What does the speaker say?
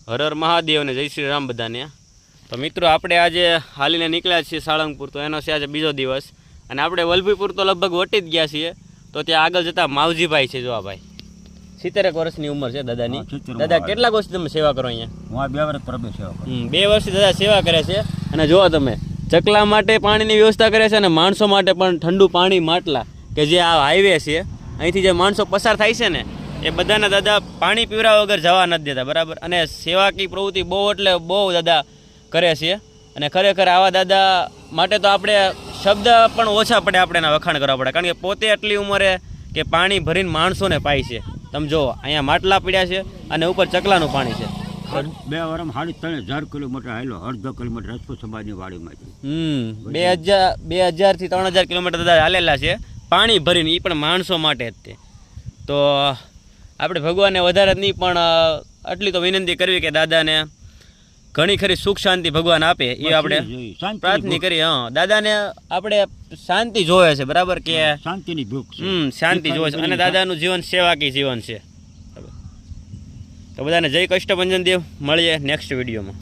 હર હર મહાદેવ ને જય શ્રી રામ બધાને. તો મિત્રો આપણે આજે હાલીને નીકળ્યા છીએ સાળંગપુર, તો એનો છે આજે બીજો દિવસ અને આપણે વલભીપુર તો લગભગ વટી જ ગયા છીએ. તો ત્યાં આગળ જતા માવજીભાઈ છે, જો આ ભાઈ 70 વર્ષની ઉંમર છે દાદાની. દાદા કેટલાક વર્ષથી તમે સેવા કરો અહીંયા? હું 2 વર્ષ પ્રભુ સેવા કરું. 2 વર્ષથી દાદા સેવા કરે છે. અને જુઓ તમે, ચકલા માટે પાણીની વ્યવસ્થા કરે છે અને માણસો માટે પણ ઠંડુ પાણી માટલા, કે જે આ હાઈવે છે અહીંથી જે માણસો પસાર થાય છે ને એ બધાના દાદા પાણી પીવરા વગર જવા નથી દેતા, બરાબર. અને સેવાકી પ્રવૃત્તિ બહુ એટલે બહુ દાદા કરે છે. અને ખરેખર આવા દાદા માટે તો આપણે શબ્દ પણ ઓછા પડે, આપણે એના વખાણ કરવા પડે, કારણ કે પોતે આટલી ઉંમરે કે પાણી ભરીને માણસોને પાય છે. તમે જુઓ અહીંયા માટલા પીડ્યા છે અને ઉપર ચકલાનું પાણી છે. 2 વર્ષ 3,500 કિલોમીટર હાલ્યો, અડધો કિલોમીટર રસ્તો સમાજની વાડીમાંથી. 2000 થી 3000 કિલોમીટર દાદા હાલેલા છે પાણી ભરીને, એ પણ માણસો માટે જ તે. તો આપણે ભગવાનને વધારે નહીં પણ આટલી તો વિનંતી કરવી કે દાદાને ઘણી ખરી સુખ શાંતિ ભગવાન આપે, એ આપણે પ્રાર્થના કરીએ. દાદાને આપણે શાંતિ જોવે છે, બરાબર, કે શાંતિની ભૂખ છે. શાંતિ જોવે છે અને દાદાનું જીવન સેવાકી જીવન છે. તો બધાને જય કષ્ટભંજન દેવ. મળીએ નેક્સ્ટ વિડીયોમાં.